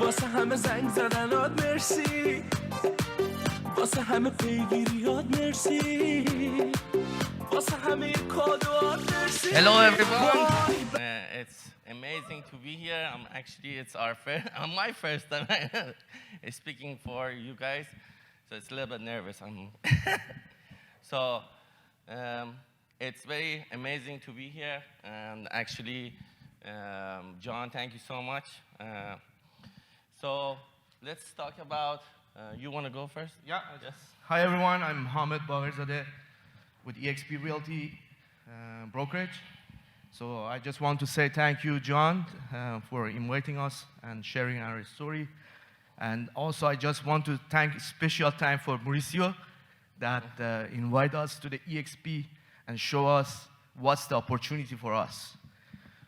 واسه همه زنگ زدنات مرسی واسه همه پیگیریات مرسی واسه همه کادوات مرسی. Hello everyone. It's amazing to be here. It's my first time speaking for you guys, so it's a little bit nervous. So it's very amazing to be here. And actually, John, thank you so much. So let's talk about. You want to go first? Yeah. Yes. Hi everyone. I'm Behrad with eXpRealty brokerage. So I just want to say thank you, John, for inviting us and sharing our story. And also I just want to thank special time for Mauricio that invite us to the EXP and show us what's the opportunity for us.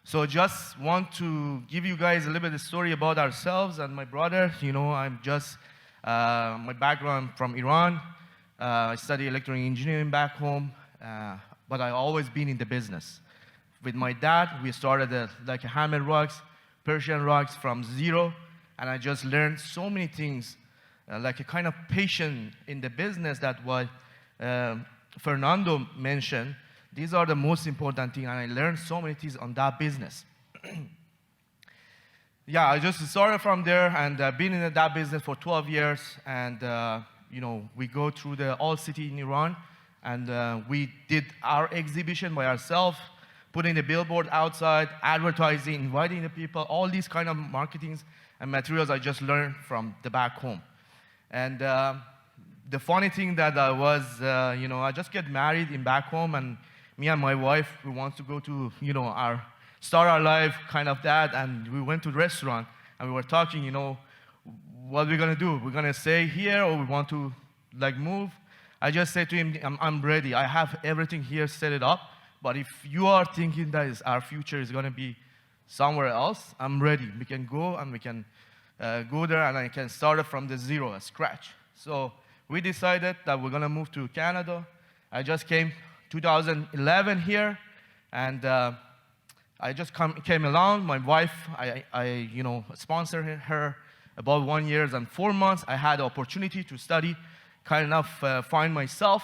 So just want to give you guys a little bit of story about ourselves and my brother. You know, I'm just, my background from Iran. I study electronic engineering back home, but I always been in the business. With my dad, we started like a hammer rugs, Persian rugs from zero, and I just learned so many things, like a kind of patience in the business that what Fernando mentioned. These are the most important things, and I learned so many things on that business. Yeah, I just started from there, and been in that business for 12 years, and you know, we go through the all city in Iran, and we did our exhibition by ourselves, putting the billboard outside, advertising, inviting the people, all these kind of marketings and materials I just learned from the back home. And the funny thing that I was, you know, I just get married in back home, and me and my wife, we want to go to, you know, start our life kind of that, and we went to the restaurant, and we were talking, you know, what we're gonna do. We're gonna stay here, or we want to, like, move? I just said to him, I'm ready. I have everything here set it up, but if you are thinking that our future is gonna be somewhere else, I'm ready. We can go, and we can go there, and I can start it from the zero, scratch. So we decided that we're gonna move to Canada. I just came 2011 here, and I just came along. My wife, I you know, sponsored her about 1 year and 4 months. I had the opportunity to study, kind of find myself.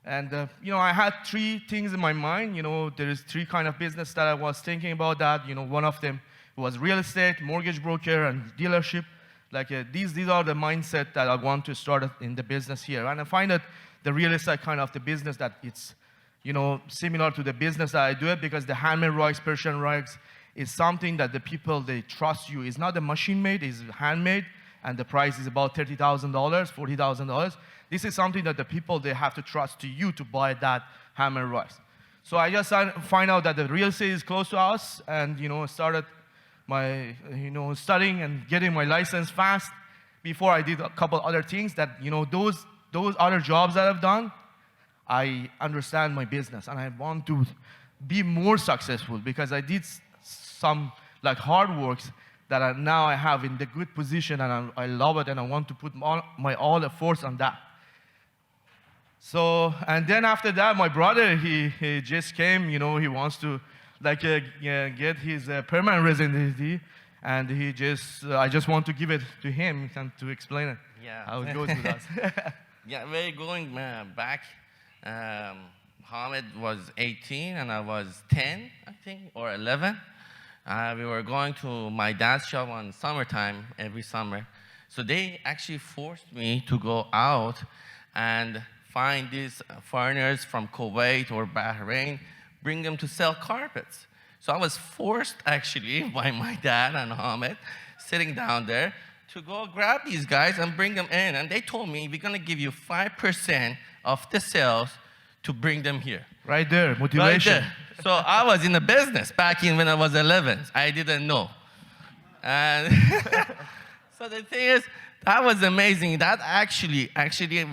And you know, I had 3 things in my mind. You know, there is 3 kind of business that I was thinking about that. You know, one of them was real estate, mortgage broker, and dealership. Like these are the mindset that I want to start in the business here. And I find that the real estate kind of the business that it's, you know, similar to the business that I do it, because the handmade rugs, Persian rugs, is something that the people, they trust you. It's not a machine made, it's handmade, and the price is about $30,000, $40,000. This is something that the people, they have to trust to you to buy that handmade rugs. So I just find out that the real estate is close to us, and, you know, started my, you know, studying and getting my license fast. Before I did a couple other things that, you know, those other jobs that I've done, I understand my business, and I want to be more successful because I did some like hard works that now I have in the good position, and I love it, and I want to put all efforts on that. So, and then after that, my brother, he just came, you know, he wants to like get his permanent residency, and I just want to give it to him and to explain it, how it goes with us. Yeah, we're going back. Hamid was 18 and I was 10, I think, or 11. We were going to my dad's shop on summertime, every summer. So they actually forced me to go out and find these foreigners from Kuwait or Bahrain, bring them to sell carpets. So I was forced, actually, by my dad and Hamid, sitting down there, to go grab these guys and bring them in. And they told me, we're gonna give you 5% of the sales to bring them here. Right there, motivation. Right there. So I was in the business back in when I was 11. I didn't know. And so the thing is, that was amazing. That actually,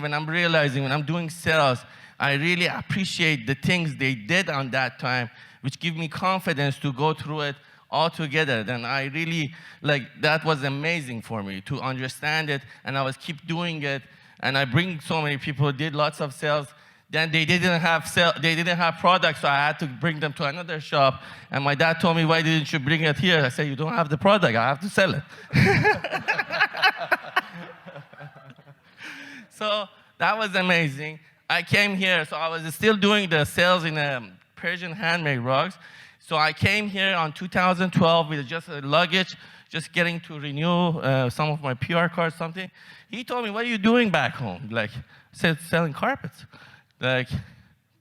when I'm realizing, when I'm doing sales, I really appreciate the things they did on that time, which give me confidence to go through it all together. Then I really, like, that was amazing for me to understand it, and I was keep doing it. And I bring so many people, did lots of sales. Then they didn't have products, so I had to bring them to another shop. And my dad told me, why didn't you bring it here? I said, you don't have the product, I have to sell it. So that was amazing. I came here, so I was still doing the sales in Persian handmade rugs. So I came here on 2012 with just a luggage, just getting to renew some of my PR cards, something. He told me, what are you doing back home? Like, I said, selling carpets. Like,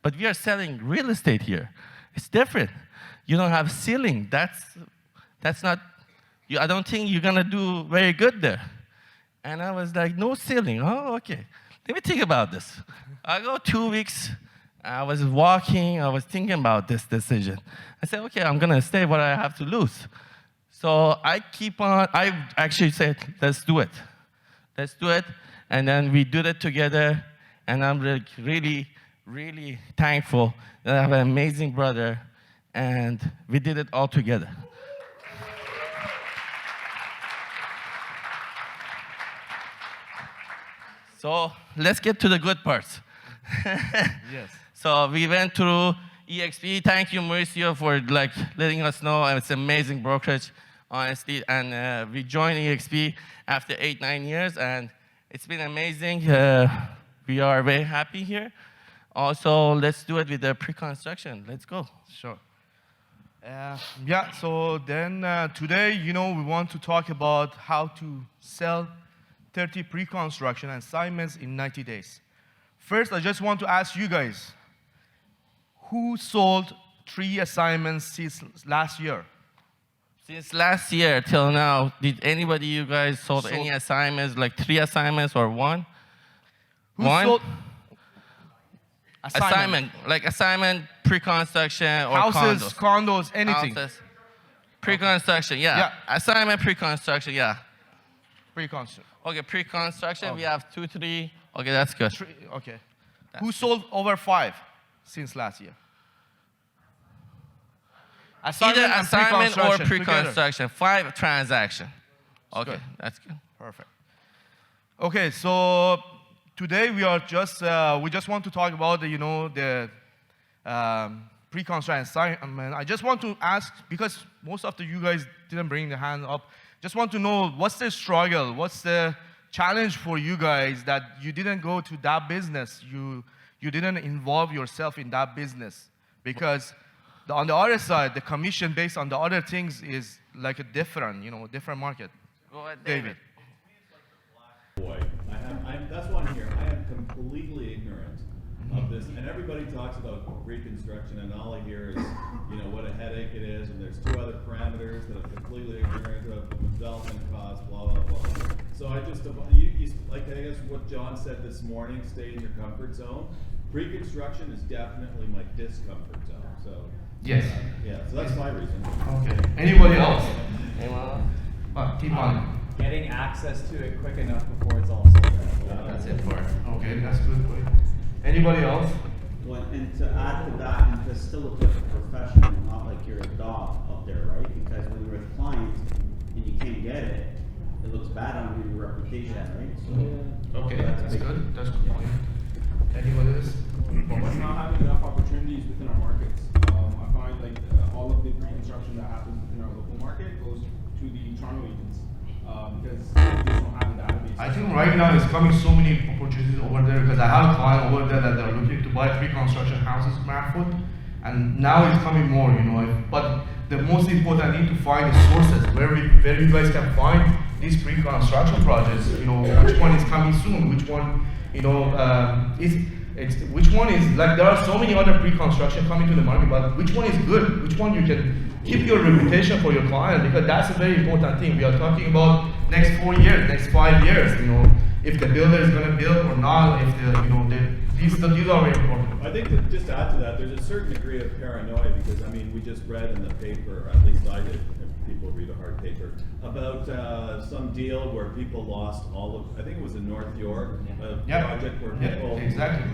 but we are selling real estate here. It's different. You don't have ceiling. That's not, I don't think you're gonna do very good there. And I was like, no ceiling. Oh, okay. Let me think about this. I go 2 weeks. I was walking. I was thinking about this decision. I said, okay, I'm gonna stay. What I have to lose? So I keep on. I actually said, let's do it. Let's do it. And then we did it together. And I'm really, really thankful that I have an amazing brother. And we did it all together. So let's get to the good parts. Yes. So we went through eXp. Thank you, Mauricio, for letting us know. It's amazing brokerage, honestly. And we joined eXp after 8-9 years, and it's been amazing. We are very happy here. Also, let's do it with the pre-construction. Let's go. Sure. Yeah, so then today, we want to talk about how to sell 30 pre-construction assignments in 90 days. First, I just want to ask you guys, who sold 3 assignments since last year? Since last year till now, did anybody you guys sold any assignments, like 3 assignments or 1? Who One? sold assignment, pre-construction or houses, condos, anything. Houses. Pre-construction, yeah. Assignment, pre-construction, yeah. Pre-construction. Okay, pre-construction, we have 2, 3. Okay, that's good. Okay. Who sold over 5 since last year? Either assignment or pre-construction pre-construction. 5 transaction. Okay, good. that's good. Perfect. Okay, so today we just want to talk about the pre-construction assignment. I just want to ask, because most of you guys didn't bring the hand up, just want to know what's the struggle, what's the challenge for you guys that you didn't go to that business, you didn't involve yourself in that business, because on the other side, the commission based on the other things is like a different market. Go ahead, David. Boy, that's why I'm here. I am completely ignorant of this, and everybody talks about reconstruction, and all I hear is, what a headache it is, and there's 2 other parameters that I'm completely ignorant of, development costs, blah, blah, blah. So I just, like I guess what John said this morning, stay in your comfort zone. Pre-construction is definitely my discomfort zone, so. Yes. Yeah, so that's my reason. Okay. Anybody else? Keep on. on. Getting access to it quick enough before it's all sold out. That's it for it. Okay, that's a good point. Anybody else? Well, and to add to that, and to still look like a professional, not like you're a dog out there, right? Because when you're a client and you can't get it, it looks bad on your reputation, right? So Okay, that's good. That's a good point. Anybody else? It's not having enough opportunities within our markets. I find all of the pre-construction that happens within our local market goes to the Toronto agents because they just don't have a database. I think right now it's coming so many opportunities over there, because I have a client over there that they're looking to buy pre-construction houses square foot, and now it's coming more, But the most important, I need to find the sources where you guys can find these pre-construction projects. Which one is coming soon? Which one, which one is there are so many other pre-construction coming to the market, but which one is good? Which one you can keep your reputation for your client, because that's a very important thing. We are talking about next 4 years, next 5 years. If the builder is going to build or not. If these are very important. I think that just to add to that, there's a certain degree of paranoia, because we just read in the paper, at least I did, if people read a hard paper, about some deal where people lost I think it was in North York, a project where people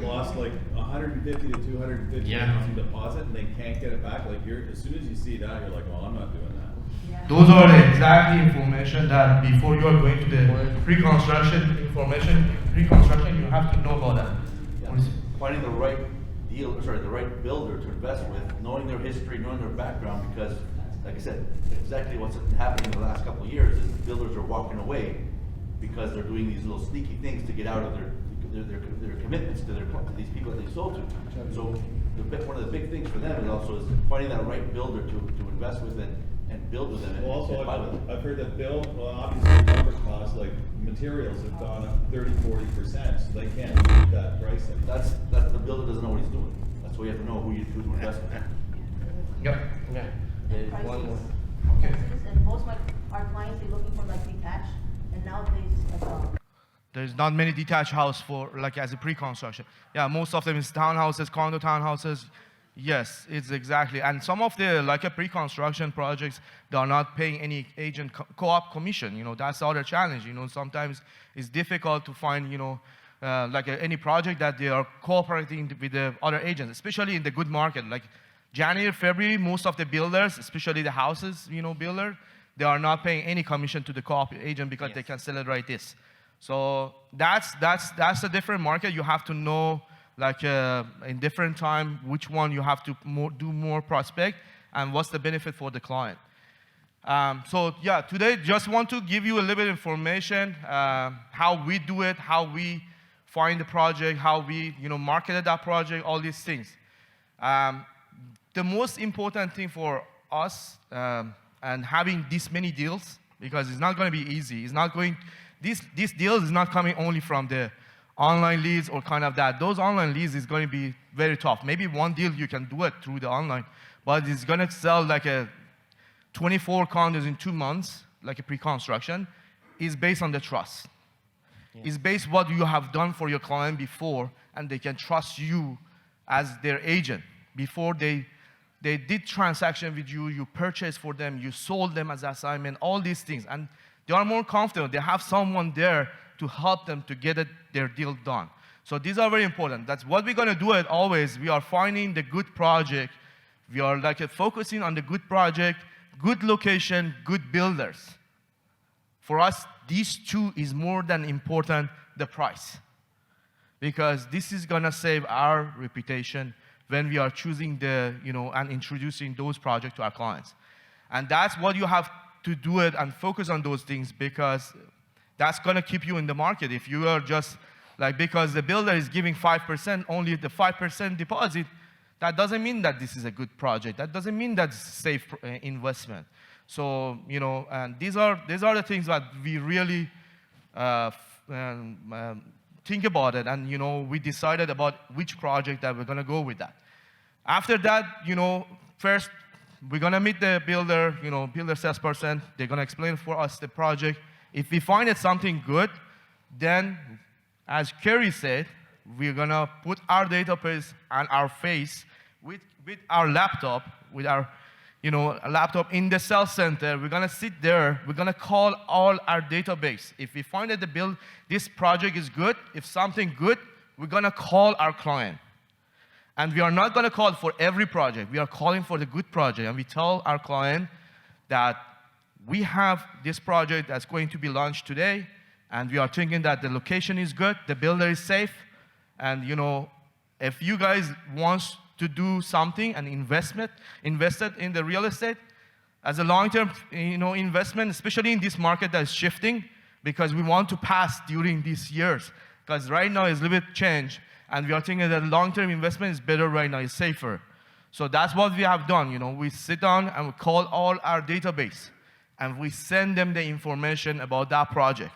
lost like 150 to 250 in deposit, and they can't get it back. As soon as you see that, you're like, well, I'm not doing that. Those are the exact information that before you are going to the pre-construction, you have to know about that. finding the right the right builder to invest with, knowing their history, knowing their background, because, like I said, exactly what's happening in the last couple of years is builders are walking away because they're doing these little sneaky things to get out of their commitments to these people that they sold to. So one of the big things for them is finding that right builder to invest with and build with them. And, Well, also, buy with them. I've heard that obviously lumber costs, like materials have gone up 30–40%, so they can't beat that pricing. That's the builder doesn't know what he's doing. That's why you have to know who to invest with. Yep. Yeah. And There's one more. Okay. prices, and most of our clients, they're looking for like detached, and nowadays, like, There's not many detached house for like as a pre-construction. Yeah, most of them is townhouses, condo townhouses. Yes, it's exactly. And some of the like a pre-construction projects, they are not paying any agent co-op commission. You know, that's the other challenge. You know, sometimes it's difficult to find, you know, any project that they are cooperating with the other agents, especially in the good market. Like January, February, most of the builders, especially the houses, you know, builder, they are not paying any commission to the co-op agent because they can celebrate this. So that's a different market. You have to know, like in different time, which one you have to do more prospect and what's the benefit for the client. So yeah, today just want to give you a little bit of information, how we do it, how we find the project, how we marketed that project, all these things. The most important thing for us and having this many deals, because it's not going to be easy. It's not going. This deal is not coming only from the online leads or kind of that. Those online leads is going to be very tough. Maybe one deal you can do it through the online, but it's going to sell like a 24 condos in 2 months, like a pre-construction, is based on the trust. Yeah. It's based what you have done for your client before, and they can trust you as their agent. Before they did transaction with you, you purchased for them, you sold them as assignment, all these things. And they are more comfortable. They have someone there to help them to get their deal done. So these are very important. That's what we're going to do it always. We are finding the good project. We are like focusing on the good project, good location, good builders. For us, these two is more than important, the price. Because this is going to save our reputation when we are choosing and introducing those projects to our clients. And that's what you have to do it and focus on those things, because that's going to keep you in the market. If you are just because the builder is giving 5%, only the 5% deposit, that doesn't mean that this is a good project. That doesn't mean that's a safe investment. So, and these are the things that we really think about it, and we decided about which project that we're going to go with that. After that, first, we're going to meet the builder, builder salesperson. They're going to explain for us the project. If we find it something good, then, as Kerry said, we're going to put our database and our face with our laptop, with our laptop in the sales center. We're going to sit there. We're going to call all our database. If we find that this project is good, if something good, we're going to call our client. And we are not going to call for every project. We are calling for the good project. And we tell our client that we have this project that's going to be launched today, and we are thinking that the location is good, the builder is safe, and if you guys want to do something and invested in the real estate as a long-term investment, especially in this market that is shifting, because we want to pass during these years, because right now it's a little bit changed. And we are thinking that long-term investment is better right now, it's safer. So that's what we have done. We sit down and we call all our database, and we send them the information about that project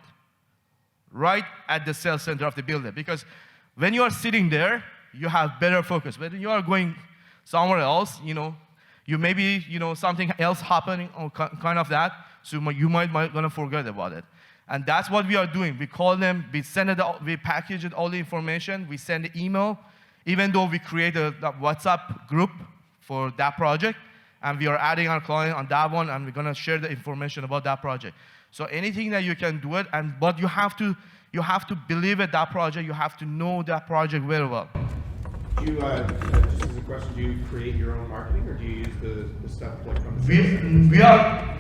right at the sales center of the builder. Because when you are sitting there, you have better focus. When you are going somewhere else, you maybe something else happening or kind of that, so you might gonna forget about it. And that's what we are doing. We call them, we send it, we package it, all the information, we send the email, even though we create a WhatsApp group for that project, and we are adding our client on that one, and we're gonna share the information about that project. So anything that you can do it, but you have to believe in that project, you have to know that project very well. Do you, just as a question, do you create your own marketing, or do you use the stuff from the We are,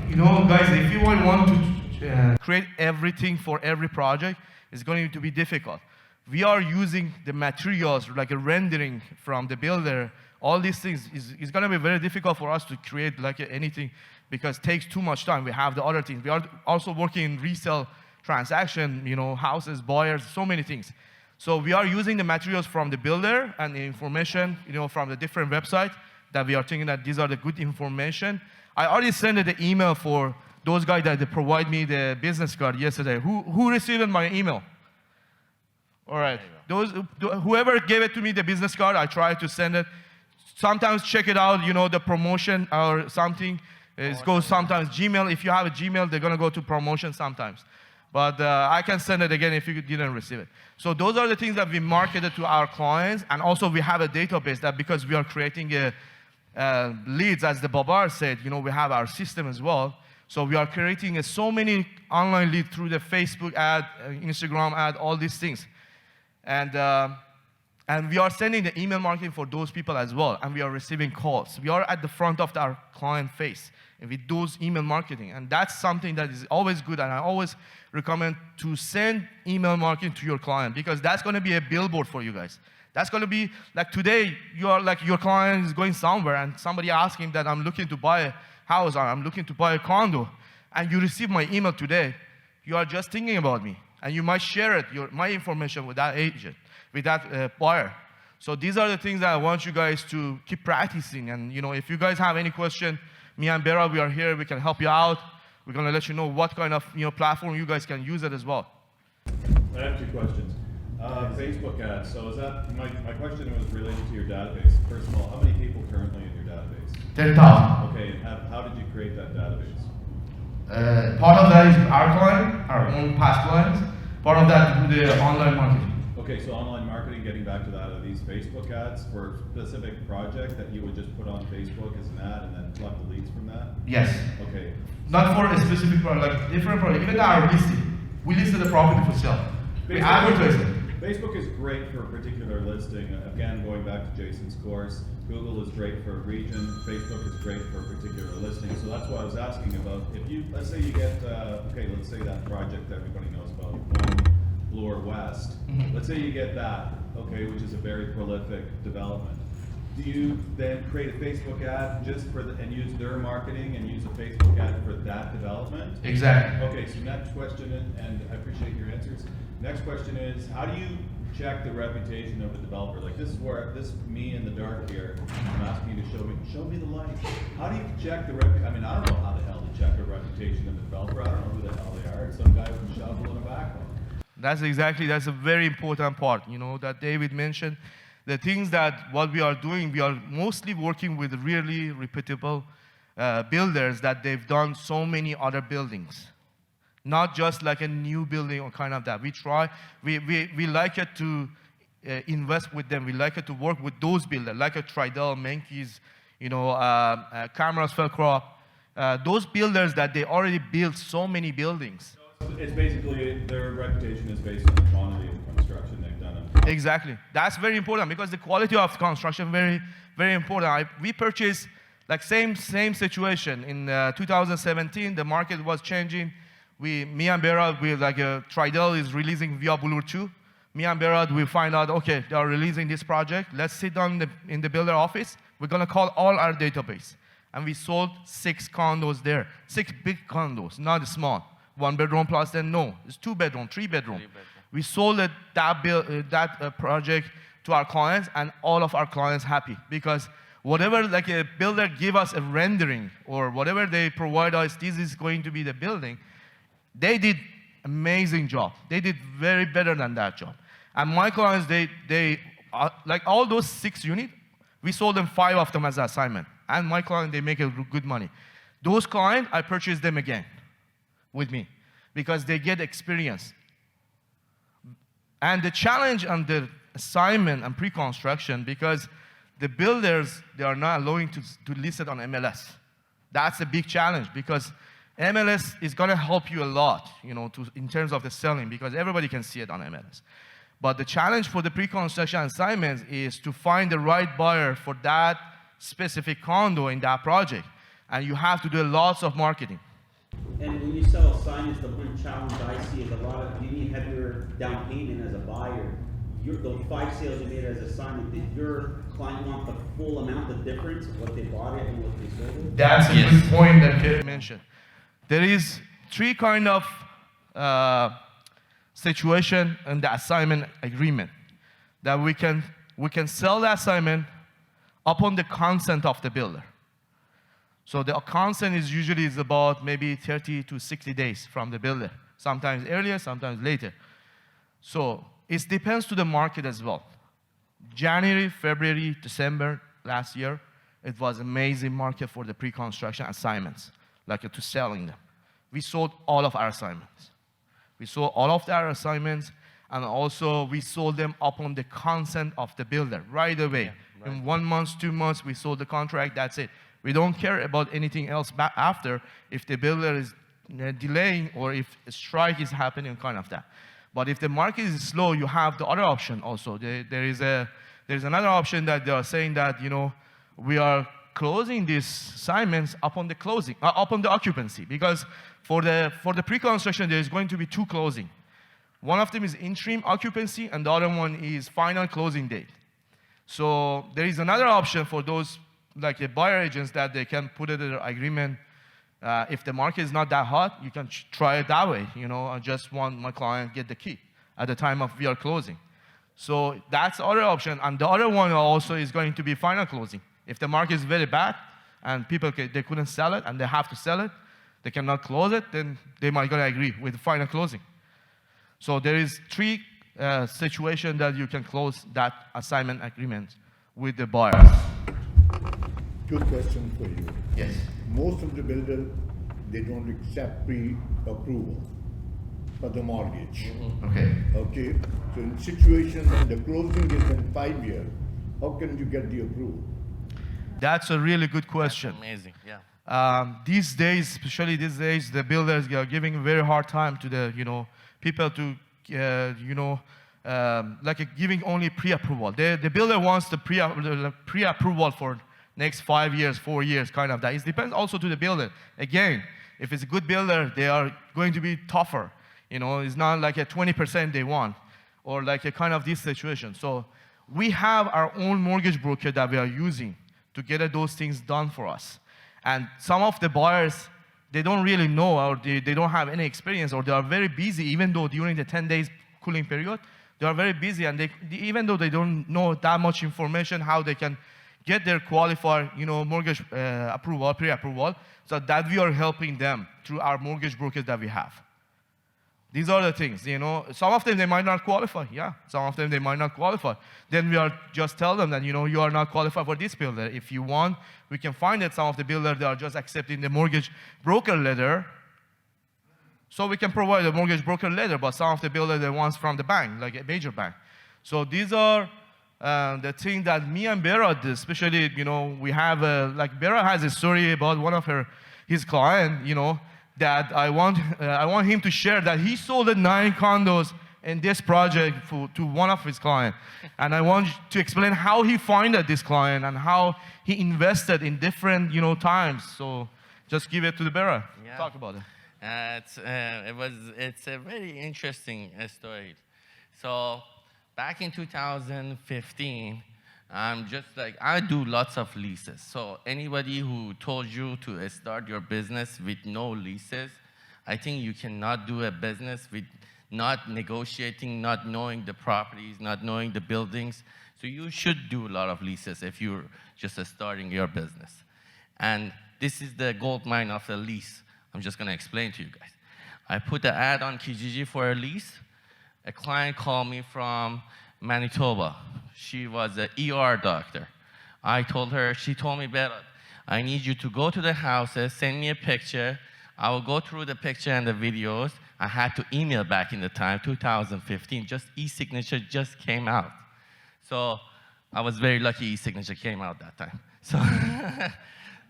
guys, if you want to create everything for every project, it's going to be difficult. we are using the materials, like a rendering from the builder. All these things is going to be very difficult for us to create like anything because it takes too much time. We have the other things. We are also working in resale transaction, houses, buyers, so many things. So we are using the materials from the builder and the information, from the different websites that we are thinking that these are the good information. I already sent the email for those guys that they provide me the business card yesterday. Who received my email? All right. Whoever gave it to me, the business card, I try to send it. Sometimes check it out, the promotion or something. It goes sometimes Gmail. If you have a Gmail, they're going to go to promotion sometimes. But I can send it again if you didn't receive it. So those are the things that we marketed to our clients. And also we have a database that because we are creating leads, as the Babar said, we have our system as well. So we are creating so many online leads through the Facebook ad, Instagram ad, all these things. And we are sending the email marketing for those people as well. And we are receiving calls. We are at the front of our client face with those email marketing. And that's something that is always good. And I always recommend to send email marketing to your client because that's going to be a billboard for you guys. That's going to be like today, your client is going somewhere and somebody asks him that I'm looking to buy a house or I'm looking to buy a condo. And you receive my email today. You are just thinking about me. And you might share it, my information with that agent, with that buyer. So these are the things that I want you guys to keep practicing. And if you guys have any question, me and Behrad, we are here. We can help you out. We're going to let you know what kind of platform you guys can use it as well. I have 2 questions. Facebook ads. So is that my question was related to your database. First of all, how many people currently in your database? 10,000. Okay, and how did you create that database? Part of that is our client, our own past clients. Part of that through the online marketing. Okay, so online marketing, getting back to that, are these Facebook ads for a specific project that you would just put on Facebook as an ad and then collect the leads from that? Yes. Okay. Not for a specific product, like different product. Even our listing, we listed the property for sale. We advertise it. Facebook is great for a particular listing. Again, going back to Jason's course, Google is great for a region. Facebook is great for a particular listing. So that's why I was asking about, if you, let's say you get, let's say that project that everybody knows about, Bloor West. Let's say you get that, which is a very prolific development. Do you then create a Facebook ad just for and use their marketing and use a Facebook ad for that development? Exactly. Okay, so next question, and I appreciate your answers. Next question is, how do you check the reputation of a developer? Like this is where, me in the dark here, I'm asking you to show me the light. How do you check the I mean, I don't know how the hell to check the reputation of the developer. I don't know who the hell they are. It's some guy with a shovel and a backhoe. That's a very important part, that David mentioned. The things that what we are doing, we are mostly working with really repeatable builders that they've done so many other buildings. Not just like a new building or kind of that. We like it to invest with them. We like it to work with those builders, like a Tridel, Menkes, Cameras, Felcrop. Those builders that they already built so many buildings. It's basically, their reputation is based on the quantity of construction they've done. Exactly. That's very important because the quality of construction very, very important. We purchased like same situation in 2017. The market was changing. Me and Behrad, Tridel is releasing Via Bloor 2. Me and Behrad, we find out, okay, they are releasing this project. Let's sit down in the builder office. We're going to call all our database. And we sold 6 condos there. 6 big condos, not small. 1 bedroom plus, then no. It's 2 bedroom, 3 bedroom. We sold that project to our clients, and all of our clients happy. Because whatever a builder give us a rendering, or whatever they provide us, this is going to be the building, they did amazing job. They did very better than that job. And my clients, they like all those 6 units, we sold them 5 of them as an assignment. And my client, they make a good money. Those clients, I purchase them again with me because they get experience. And the challenge on the assignment and pre-construction, because the builders, they are not allowing to list it on MLS. That's a big challenge because MLS is going to help you a lot, in terms of the selling, because everybody can see it on MLS. But the challenge for the pre-construction assignments is to find the right buyer for that specific condo in that project. And you have to do lots of marketing. And when you sell assignments, the one challenge I see is you need heavier down payment as a buyer those 5 sales you made as assignment, did your client want the full amount, the difference of what they bought it and what they sold it? That's a good point that Kerry mentioned. There is 3 kind of situation in the assignment agreement that we can sell the assignment upon the consent of the builder. So the consent is usually about maybe 30 to 60 days from the builder, sometimes earlier, sometimes later. So it depends to the market as well. January, February, December last year, it was amazing market for the pre-construction assignments, like to selling them. We sold all of our assignments. We sold all of our assignments, and also we sold them upon the consent of the builder right away. Yeah, right. In 1 month, 2 months, we sold the contract, that's it. We don't care about anything else after if the builder is delaying or if a strike is happening, kind of that. But if the market is slow, you have the other option also. There's another option that they are saying that, you know, we are closing these assignments upon the closing, upon the occupancy, because for the pre-construction there is going to be 2 closing. One of them is interim occupancy, and the other one is final closing date. So there is another option for those like the buyer agents that they can put it in their agreement. If the market is not that hot, you can try it that way. You know, I just want my client get the key at the time of we are closing. So that's the other option, and the other one also is going to be final closing. If the market is very bad and people they couldn't sell it and they have to sell it, they cannot close it, then they might gonna agree with final closing. So there is 3 situations that you can close that assignment agreement with the buyer. Good question for you. Yes. Most of the builders, they don't accept pre-approval for the mortgage. Mm-hmm. Okay. Okay, so in situation when the closing is in 5 years, how can you get the approval? That's a really good question. That's amazing, yeah. These days, especially these days, the builders are giving a very hard time to the people to giving only pre-approval. The builder wants the pre-approval for next 5 years, 4 years, kind of that. It depends also to the builder. Again, if it's a good builder, they are going to be tougher. You know, it's not like a 20% they want, or like a kind of this situation. So we have our own mortgage broker that we are using to get those things done for us. And some of the buyers, they don't really know, or they don't have any experience, or they are very busy, even though during the 10 days cooling period, they are very busy, and even though they don't know that much information, how they can get their qualified, mortgage approval, pre-approval, so that we are helping them through our mortgage brokers that we have. These are the things, Some of them, they might not qualify. Yeah, some of them, they might not qualify. Then we are just tell them that, you are not qualified for this builder. If you want, we can find that some of the builders, they are just accepting the mortgage broker letter. So we can provide a mortgage broker letter, but some of the builders, they want from the bank, like a major bank. So these are the thing that me and Behrad, especially, we have, Behrad has a story about one of his client, that I want him to share that he sold 9 condos in this project to one of his clients. And I want to explain how he found this client and how he invested in different, times. So just give it to the Behrad. Yeah. Talk about it. It's a very interesting story. So back in 2015, I do lots of leases. So anybody who told you to start your business with no leases, I think you cannot do a business with not negotiating, not knowing the properties, not knowing the buildings. So you should do a lot of leases if you're just starting your business. And this is the gold mine of the lease. I'm just gonna explain to you guys. I put the ad on Kijiji for a lease. A client called me from Manitoba. She was an ER doctor. She told me, Behrad, I need you to go to the houses, send me a picture. I will go through the picture and the videos. I had to email back in the time, 2015, just e-signature just came out. So I was very lucky e-signature came out that time. So,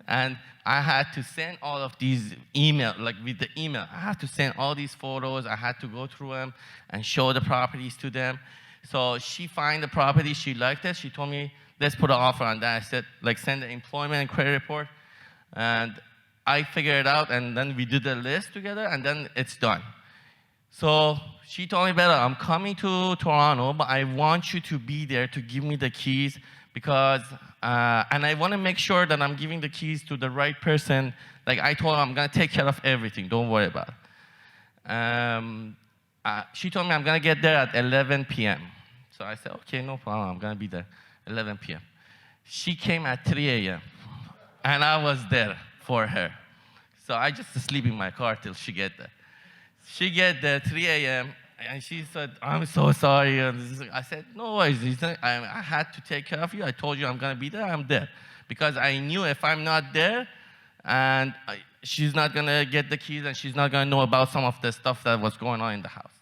and I had to send all of these email, with the email, I had to send all these photos. I had to go through them and show the properties to them. So she found the property, she liked it. She told me, let's put an offer on that. I said, send the employment and credit report. And I figured it out, and then we did the list together, and then it's done. So she told me, Behrad, I'm coming to Toronto, but I want you to be there to give me the keys because, and I want to make sure that I'm giving the keys to the right person. Like I told her, I'm going to take care of everything. Don't worry about it. She told me I'm going to get there at 11 p.m. So I said, okay, no problem. I'm going to be there 11 p.m. She came at 3 a.m. and I was there for her. So I just sleep in my car till she get there. She get there 3 a.m. and she said, I'm so sorry. And I said, no worries. I had to take care of you. I told you I'm going to be there. I'm there. Because I knew if I'm not there, and she's not going to get the keys and she's not going to know about some of the stuff that was going on in the house.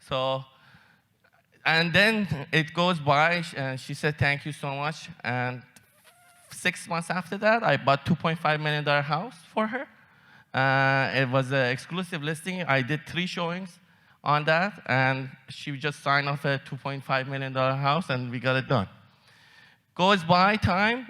So, and then it goes by, and she said, thank you so much. And 6 months after that, I bought $2.5 million house for her. It was an exclusive listing. I did 3 showings on that, and she just signed off a $2.5 million house, and we got it done. Goes by time.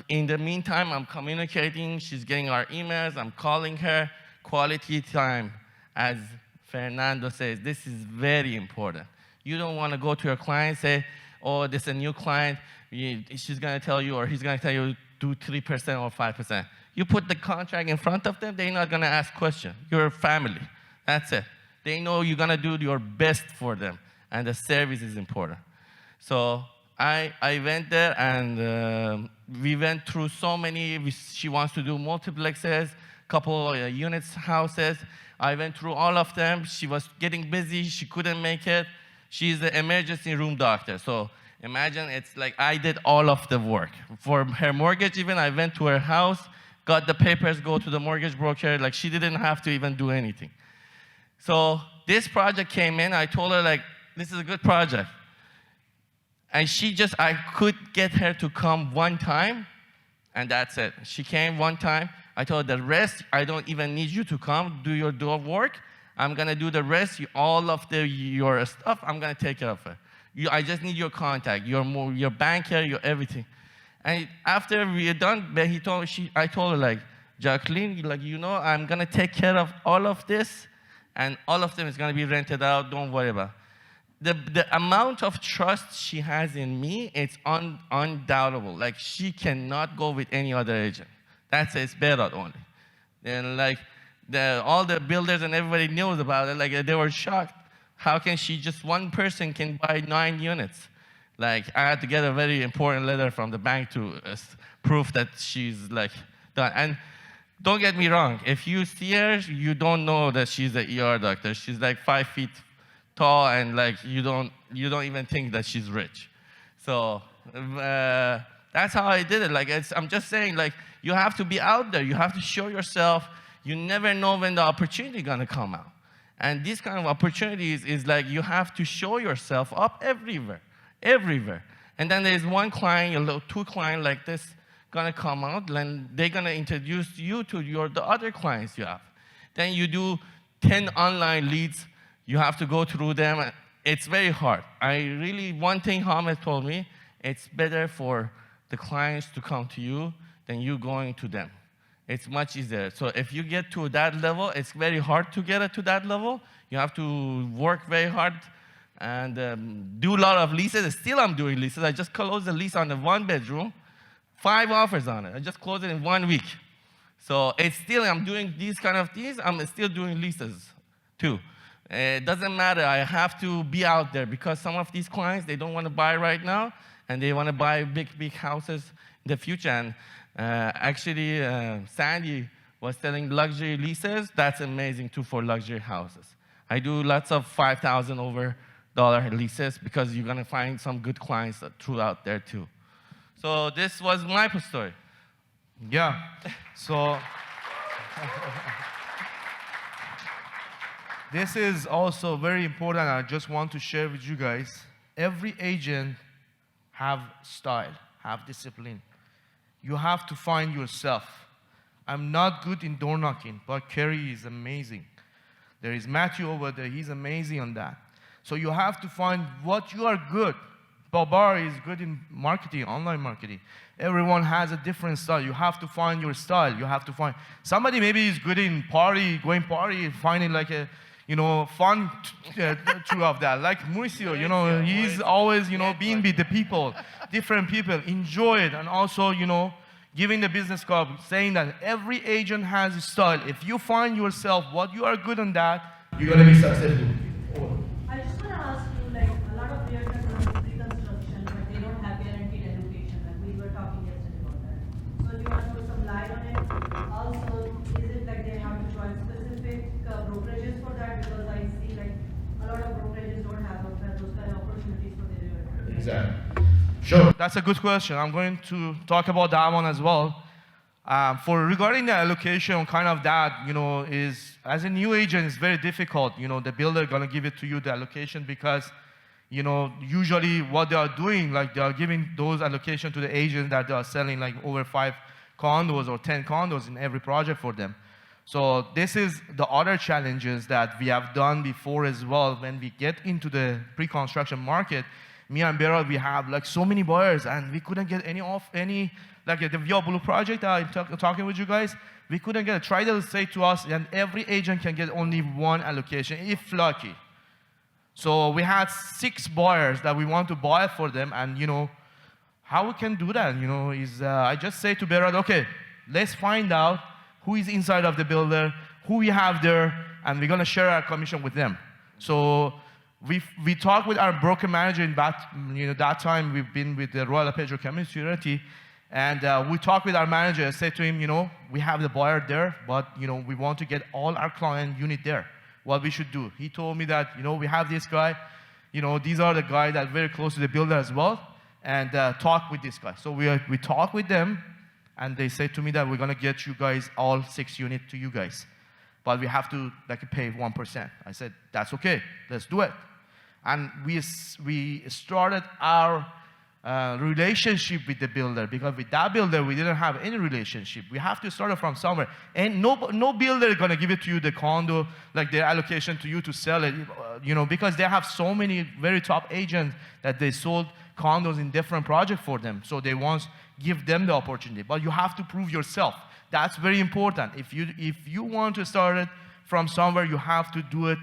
In the meantime, I'm communicating. She's getting our emails. I'm calling her. Quality time, as Fernando says, this is very important. You don't want to go to your client and say, oh, this is a new client. She's going to tell you, or he's going to tell you, do 3% or 5%. You put the contract in front of them, they're not going to ask questions. You're a family. That's it. They know you're going to do your best for them, and the service is important. So I went there, and we went through so many. She wants to do multiplexes, couple units, houses. I went through all of them. She was getting busy. She couldn't make it. She's the emergency room doctor. So imagine it's like I did all of the work. For her mortgage even, I went to her house, got the papers, go to the mortgage broker. Like she didn't have to even do anything. So this project came in. I told her, like, this is a good project. And I could get her to come one time, and that's it. She came one time. I told her, the rest, I don't even need you to come, do your work. I'm going to do the rest, all of your stuff, I'm going to take care of it. I just need your contact, your banker, your everything. And after we are done, I told her, like, Jacqueline, like, I'm going to take care of all of this, and all of them is going to be rented out, don't worry about it. The amount of trust she has in me, it's undoubtable. Like, she cannot go with any other agent. That's it's Behrad only. And like, all the builders and everybody knows about it. Like, they were shocked. How can just one person can buy 9 units? Like, I had to get a very important letter from the bank to prove that she's like done. And don't get me wrong, if you see her, you don't know that she's an ER doctor. She's like 5 feet tall, and like you don't even think that she's rich. So that's how I did it. Like, I'm just saying, like, you have to be out there. You have to show yourself. You never know when the opportunity is gonna come out. And these kind of opportunities is like you have to show yourself up everywhere. And then there's one client, 2 clients like this gonna come out, and they're gonna introduce you to the other clients you have. Then you do 10 online leads. You have to go through them. It's very hard. One thing Hamed told me, it's better for the clients to come to you than you going to them. It's much easier. So if you get to that level, it's very hard to get it to that level. You have to work very hard and do a lot of leases. Still, I'm doing leases. I just closed a lease on the 1-bedroom, 5 offers on it. I just closed it in 1 week. So it's still, I'm doing these kind of things. I'm still doing leases too. It doesn't matter. I have to be out there because some of these clients, they don't want to buy right now, and they want to buy big houses in the future. And actually, Sandy was selling luxury leases. That's amazing too for luxury houses. I do lots of $5,000 over leases because you're gonna find some good clients throughout there too. So this was my story. Yeah. So this is also very important. I just want to share with you guys. Every agent have style, have discipline. You have to find yourself. I'm not good in door knocking, but Kerry is amazing. There is Matthew over there. He's amazing on that. So you have to find what you are good. Babar is good in marketing, online marketing. Everyone has a different style. You have to find your style. You have to find somebody maybe is good in going party, finding like a fun through of that. Like Mauricio, he's always, being with the people, different people, enjoy it, and also, giving the business card, saying that every agent has a style. If you find yourself what you are good on that, you're gonna be successful. I just want to ask you, like, a lot of realtors are pre-construction, but they don't have guaranteed allocation. Like we were talking yesterday about that. So do you want to put some light on it? Also, is it like they have to join specific brokerages for that? Because I see like a lot of brokerages don't have those kind of opportunities for the realtor. Exactly. Sure. That's a good question. I'm going to talk about that one as well. Regarding the allocation, kind of that, is as a new agent, it's very difficult. The builder gonna give it to you the allocation because, usually what they are doing, like they are giving those allocation to the agents that they are selling like over 5 condos or 10 condos in every project for them. So this is the other challenges that we have done before as well. When we get into the pre-construction market, me and Behrad, we have like so many buyers, and we couldn't get any like the Via Blue project I'm talking with you guys, we couldn't get it. Try to say to us, and every agent can get only 1 allocation, if lucky. So we had 6 buyers that we want to buy for them, and how we can do that, is I just say to Behrad, okay, let's find out who is inside of the builder, who we have there, and we're gonna share our commission with them. So we talked with our broker manager in that time we've been with the Royal Pedro Community Realty, and we talked with our manager and said to him, we have the buyer there, but we want to get all our client unit there. What we should do? He told me that we have this guy, these are the guys that are very close to the builder as well, and talk with this guy. So we talked with them, and they said to me that we're gonna get you guys all 6 units to you guys, but we have to pay 1%. I said that's okay, let's do it. And we started our relationship with the builder, because with that builder we didn't have any relationship. We have to start it from somewhere, and no builder is gonna give it to you, the condo, like their allocation to you to sell it, because they have so many very top agents that they sold condos in different projects for them, so they want to give them the opportunity. But you have to prove yourself. That's very important. If you want to start it from somewhere, you have to do it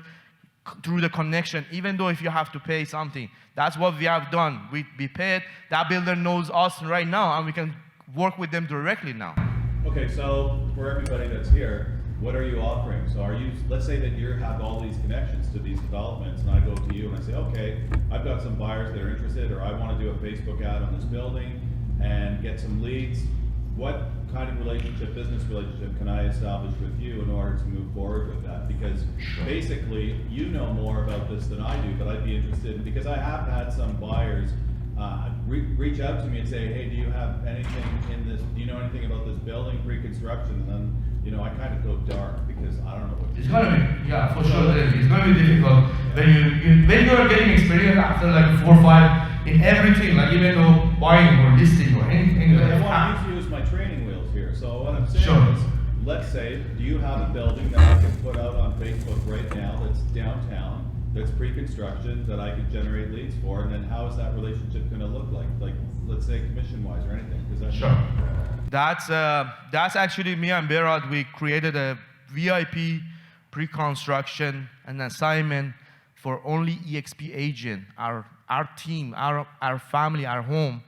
through the connection, even though if you have to pay something. That's what we have done. We paid. That builder knows us right now, and we can work with them directly now. Okay, so for everybody that's here, what are you offering? So let's say that you have all these connections to these developments, and I go to you and I say, okay, I've got some buyers that are interested, or I want to do a Facebook ad on this building and get some leads. What kind of business relationship can I establish with you in order to move forward with that? Because basically, you know more about this than I do, but I'd be interested in, because I have had some buyers reach out to me and say, hey, do you have anything in this, do you know anything about this building, pre-construction? And then, I kind of go dark because I don't know what to do. It's gonna be, yeah, for sure. It's gonna be difficult when you are getting experience after like 4 or 5 in everything, like even though buying or listing or anything. I want you to use my training wheels here. So what I'm saying is, let's say, do you have a building that I can put out on Facebook right now that's downtown, that's pre-construction, that I could generate leads for, and then how is that relationship going to look like? Like, let's say commission-wise or anything? That's actually me and Behrad. We created a VIP pre-construction and assignment for only eXp agent, our team, our family, our home.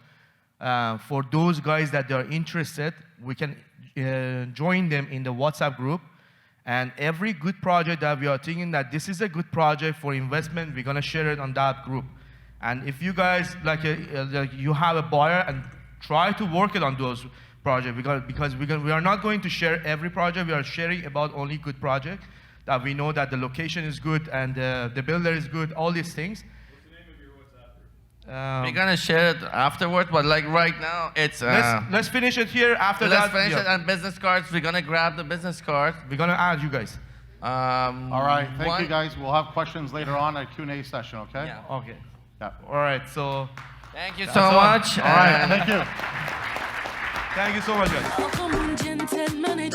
For those guys that are interested, we can join them in the WhatsApp group. And every good project that we are thinking that this is a good project for investment, we're gonna share it on that group. And if you guys you have a buyer, and try to work it on those projects, because we are not going to share every project. We are sharing about only good projects that we know that the location is good and the builder is good. All these things. What's the name of your WhatsApp group? We're gonna share it afterward, but like right now, it's let's finish it here. After let's that, finish it on business cards. We're gonna grab the business cards. We're gonna add you guys. All right, thank you guys. We'll have questions later on at Q&A session, okay? Yeah. Okay. Yeah. All right. So. Thank you so much. All right, thank you. Thank you so much, guys. Welcome, gentlemen,